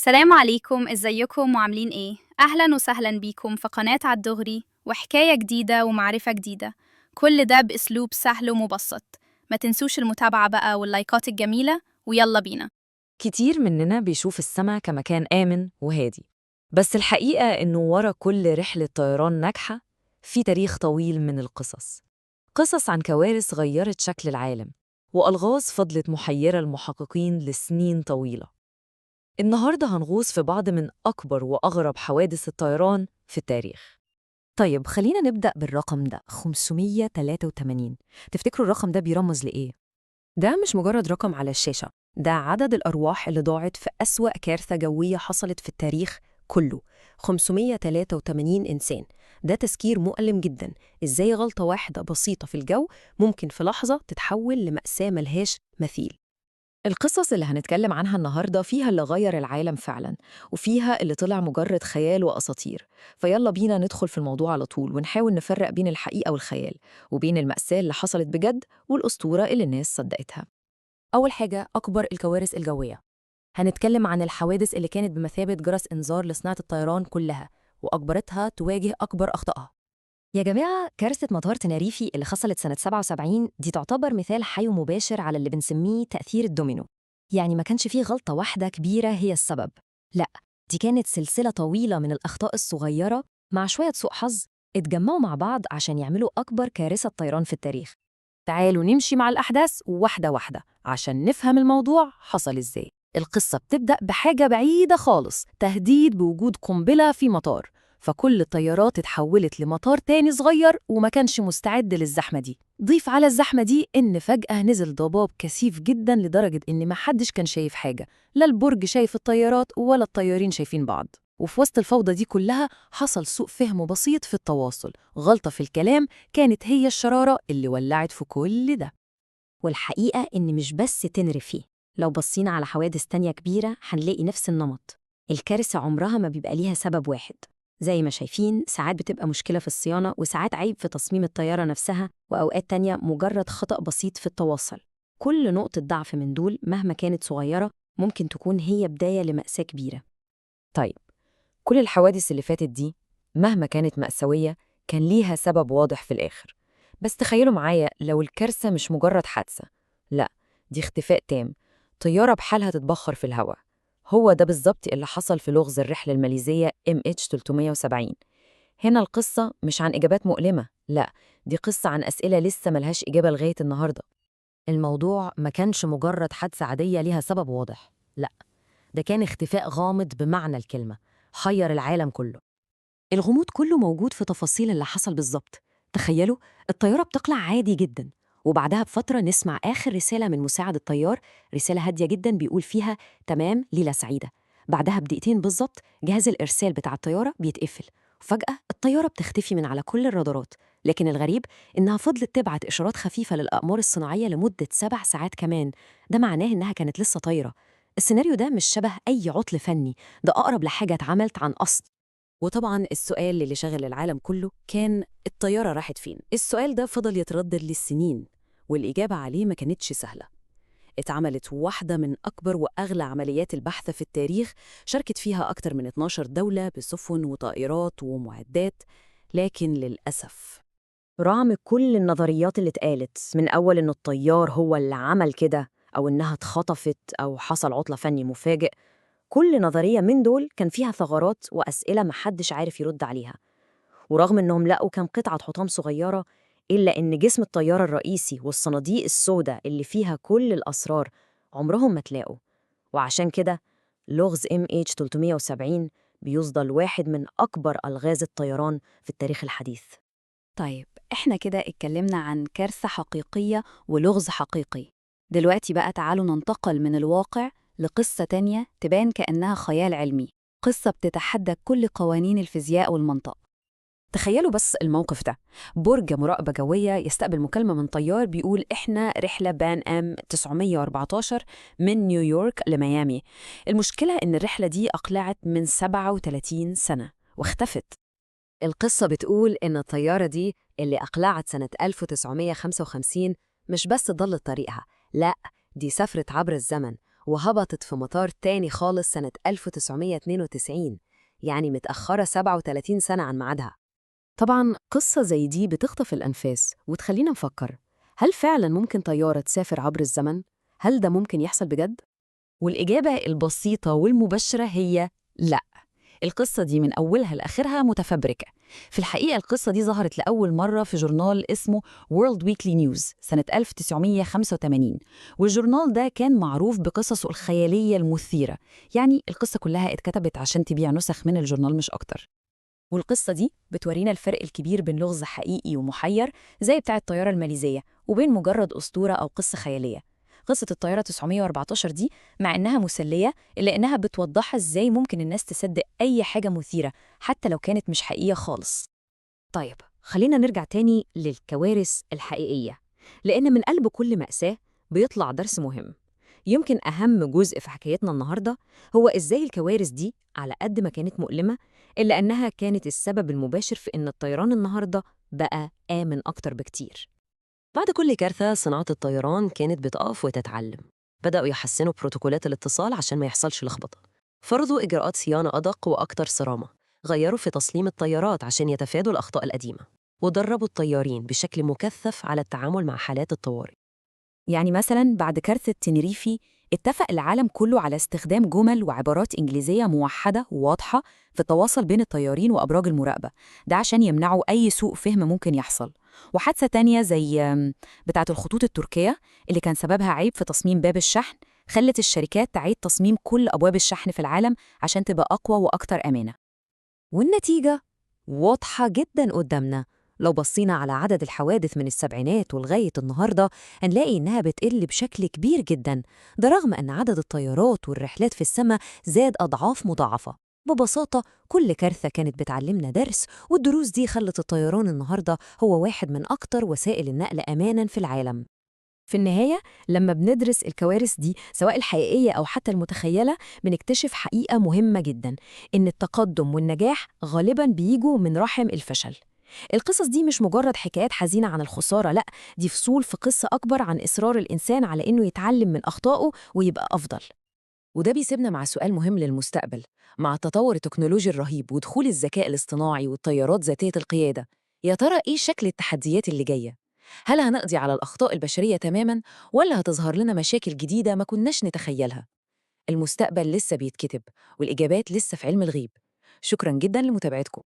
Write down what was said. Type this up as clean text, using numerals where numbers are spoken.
سلام عليكم، ازيكم وعاملين ايه؟ أهلا وسهلا بيكم في قناة عالدغري وحكاية جديدة ومعرفة جديدة. كل ده بأسلوب سهل ومبسط. ما تنسوش المتابعة بقى واللايكات الجميلة، ويلا بينا. كتير مننا بيشوف السما كمكان آمن وهادي، بس الحقيقة إنه ورا كل رحلة طيران ناجحة في تاريخ طويل من القصص. قصص عن كوارث غيرت شكل العالم، وألغاز فضلت محيرة المحققين لسنين طويلة. النهاردة هنغوص في بعض من أكبر وأغرب حوادث الطيران في التاريخ. طيب خلينا نبدأ بالرقم ده 583. تفتكروا الرقم ده بيرمز لإيه؟ ده مش مجرد رقم على الشاشة، ده عدد الأرواح اللي ضاعت في أسوأ كارثة جوية حصلت في التاريخ كله. 583 إنسان. ده تذكير مؤلم جدا. إزاي غلطة واحدة بسيطة في الجو ممكن في لحظة تتحول لمأساة ملهاش مثيل. القصص اللي هنتكلم عنها النهاردة فيها اللي غير العالم فعلاً، وفيها اللي طلع مجرد خيال وأساطير. فيلا بينا ندخل في الموضوع على طول ونحاول نفرق بين الحقيقة والخيال، وبين المأساة اللي حصلت بجد والأسطورة اللي الناس صدقتها. أول حاجة أكبر الكوارث الجوية. هنتكلم عن الحوادث اللي كانت بمثابة جرس إنذار لصناعة الطيران كلها، وأجبرتها تواجه أكبر أخطائها. يا جماعة، كارثة مطار تناريفي اللي حصلت سنة 77 دي تعتبر مثال حي ومباشر على اللي بنسميه تأثير الدومينو. يعني ما كانش فيه غلطة واحدة كبيرة هي السبب، لأ، دي كانت سلسلة طويلة من الأخطاء الصغيرة مع شوية سوء حظ اتجمعوا مع بعض عشان يعملوا أكبر كارثة طيران في التاريخ. تعالوا نمشي مع الأحداث واحدة واحدة عشان نفهم الموضوع حصل إزاي. القصة بتبدأ بحاجة بعيدة خالص، تهديد بوجود قنبلة في مطار، فكل الطيارات اتحولت لمطار تاني صغير وما كانش مستعد للزحمة دي. ضيف على الزحمة دي إن فجأة نزل ضباب كثيف جدا لدرجة إن ما حدش كان شايف حاجة، لا البرج شايف الطيارات ولا الطيارين شايفين بعض. وفي وسط الفوضى دي كلها حصل سوء فهم بسيط في التواصل، غلطة في الكلام كانت هي الشرارة اللي ولعت في كل ده. والحقيقة إن مش بس تنرفي، لو بصينا على حوادث تانية كبيرة هنلاقي نفس النمط. الكارثة عمرها ما بيبقى ليها سبب واحد. زي ما شايفين، ساعات بتبقى مشكلة في الصيانة، وساعات عيب في تصميم الطيارة نفسها، وأوقات تانية مجرد خطأ بسيط في التواصل. كل نقطة ضعف من دول مهما كانت صغيرة ممكن تكون هي بداية لمأساة كبيرة. طيب، كل الحوادث اللي فاتت دي مهما كانت مأساوية كان ليها سبب واضح في الآخر. بس تخيلوا معايا لو الكارثة مش مجرد حادثة، لا، دي اختفاء تام، طيارة بحالها تتبخر في الهواء. هو ده بالظبط اللي حصل في لغز الرحلة الماليزية MH370. هنا القصة مش عن إجابات مؤلمة، لا، دي قصة عن أسئلة لسه ملهاش إجابة لغاية النهاردة. الموضوع ما كانش مجرد حادثة عادية ليها سبب واضح، لأ، ده كان اختفاء غامض بمعنى الكلمة، حير العالم كله. الغموض كله موجود في تفاصيل اللي حصل بالظبط. تخيلوا، الطيارة بتقلع عادي جدا، وبعدها بفترة نسمع آخر رسالة من مساعد الطيار، رسالة هادية جدا بيقول فيها تمام، ليلة سعيدة. بعدها بدقيقتين بالظبط جهاز الإرسال بتاع الطيارة بيتقفل، وفجأة الطيارة بتختفي من على كل الرادارات. لكن الغريب إنها فضلت تبعت إشارات خفيفة للأقمار الصناعية لمدة 7 ساعات كمان. ده معناه إنها كانت لسه طايرة. السيناريو ده مش شبه أي عطل فني، ده أقرب لحاجة اتعملت عن قصد. وطبعاً السؤال اللي شغل العالم كله كان الطيارة راحت فين؟ السؤال ده فضل يتردد للسنين، والإجابة عليه ما كانتش سهلة. اتعملت واحدة من أكبر وأغلى عمليات البحث في التاريخ، شاركت فيها أكتر من 12 دولة بسفن وطائرات ومعدات، لكن للأسف رغم كل النظريات اللي اتقالت من أول إنه الطيار هو اللي عمل كده، أو إنها اتخطفت، أو حصل عطلة فني مفاجئ، كل نظرية من دول كان فيها ثغرات وأسئلة محدش عارف يرد عليها. ورغم إنهم لقوا كام قطعة حطام صغيرة، إلا إن جسم الطيارة الرئيسي والصناديق السوداء اللي فيها كل الأسرار عمرهم ما تلاقوا. وعشان كده لغز MH370 بيفضل واحد من أكبر ألغاز الطيران في التاريخ الحديث. طيب، احنا كده اتكلمنا عن كارثة حقيقية ولغز حقيقي. دلوقتي بقى تعالوا ننتقل من الواقع لقصة تانية تبان كأنها خيال علمي، قصة بتتحدى كل قوانين الفيزياء والمنطق. تخيلوا بس الموقف ده، برج مراقبة جوية يستقبل مكالمة من طيار بيقول إحنا رحلة بان أم 914 من نيويورك لميامي. المشكلة إن الرحلة دي أقلعت من 37 سنة واختفت. القصة بتقول إن الطيارة دي اللي أقلعت سنة 1955 مش بس ضلت طريقها، لا، دي سافرت عبر الزمن وهبطت في مطار تاني خالص سنة 1992، يعني متأخرة 37 سنة عن ميعادها. طبعاً قصة زي دي بتخطف الأنفاس وتخلينا نفكر، هل فعلاً ممكن طيارة تسافر عبر الزمن؟ هل ده ممكن يحصل بجد؟ والإجابة البسيطة والمباشرة هي لأ. القصة دي من أولها لآخرها متفبركة. في الحقيقة القصة دي ظهرت لأول مرة في جورنال اسمه World Weekly News سنة 1985، والجورنال ده كان معروف بقصصه الخيالية المثيرة، يعني القصة كلها اتكتبت عشان تبيع نسخ من الجورنال مش أكتر. والقصة دي بتورينا الفرق الكبير بين لغز حقيقي ومحير زي بتاع الطيارة الماليزية وبين مجرد أسطورة أو قصة خيالية. قصة الطيارة 914 دي مع إنها مسلية إلا إنها بتوضحها إزاي ممكن الناس تصدق أي حاجة مثيرة حتى لو كانت مش حقيقية خالص. طيب خلينا نرجع تاني للكوارث الحقيقية، لأن من قلب كل مأساة بيطلع درس مهم. يمكن أهم جزء في حكايتنا النهاردة هو إزاي الكوارث دي على قد ما كانت مؤلمة إلا أنها كانت السبب المباشر في إن الطيران النهاردة بقى آمن أكتر بكتير. بعد كل كارثة صناعة الطيران كانت بتقف وتتعلم. بدأوا يحسنوا بروتوكولات الاتصال عشان ما يحصلش لخبطة، فرضوا إجراءات صيانة أدق وأكتر صرامة، غيروا في تصميم الطيارات عشان يتفادوا الأخطاء القديمة، ودربوا الطيارين بشكل مكثف على التعامل مع حالات الطوارئ. يعني مثلا بعد كارثة تنريفي اتفق العالم كله على استخدام جمل وعبارات إنجليزية موحدة وواضحة في التواصل بين الطيارين وأبراج المراقبة، ده عشان يمنعوا أي سوء فهم ممكن يحصل. وحادثة تانية زي بتاعة الخطوط التركية اللي كان سببها عيب في تصميم باب الشحن خلت الشركات تعيد تصميم كل أبواب الشحن في العالم عشان تبقى أقوى وأكتر أمانة. والنتيجة واضحة جداً قدامنا. لو بصينا على عدد الحوادث من السبعينات ولغاية النهاردة هنلاقي إنها بتقل بشكل كبير جداً، ده رغم أن عدد الطيارات والرحلات في السماء زاد أضعاف مضاعفة. ببساطة كل كارثة كانت بتعلمنا درس، والدروس دي خلت الطيران النهاردة هو واحد من أكتر وسائل النقل أماناً في العالم. في النهاية لما بندرس الكوارث دي سواء الحقيقية أو حتى المتخيلة بنكتشف حقيقة مهمة جدا، إن التقدم والنجاح غالباً بيجوا من رحم الفشل. القصص دي مش مجرد حكايات حزينة عن الخسارة، لأ، دي فصول في قصة أكبر عن إصرار الإنسان على إنه يتعلم من أخطائه ويبقى أفضل. وده بيسيبنا مع سؤال مهم للمستقبل. مع التطور التكنولوجي الرهيب ودخول الذكاء الاصطناعي والطيارات ذاتية القيادة، يا ترى إيه شكل التحديات اللي جاية؟ هل هنقضي على الأخطاء البشرية تماماً ولا هتظهر لنا مشاكل جديدة ما كناش نتخيلها؟ المستقبل لسه بيتكتب والإجابات لسه في علم الغيب. شكراً جداً لمتابعتكم.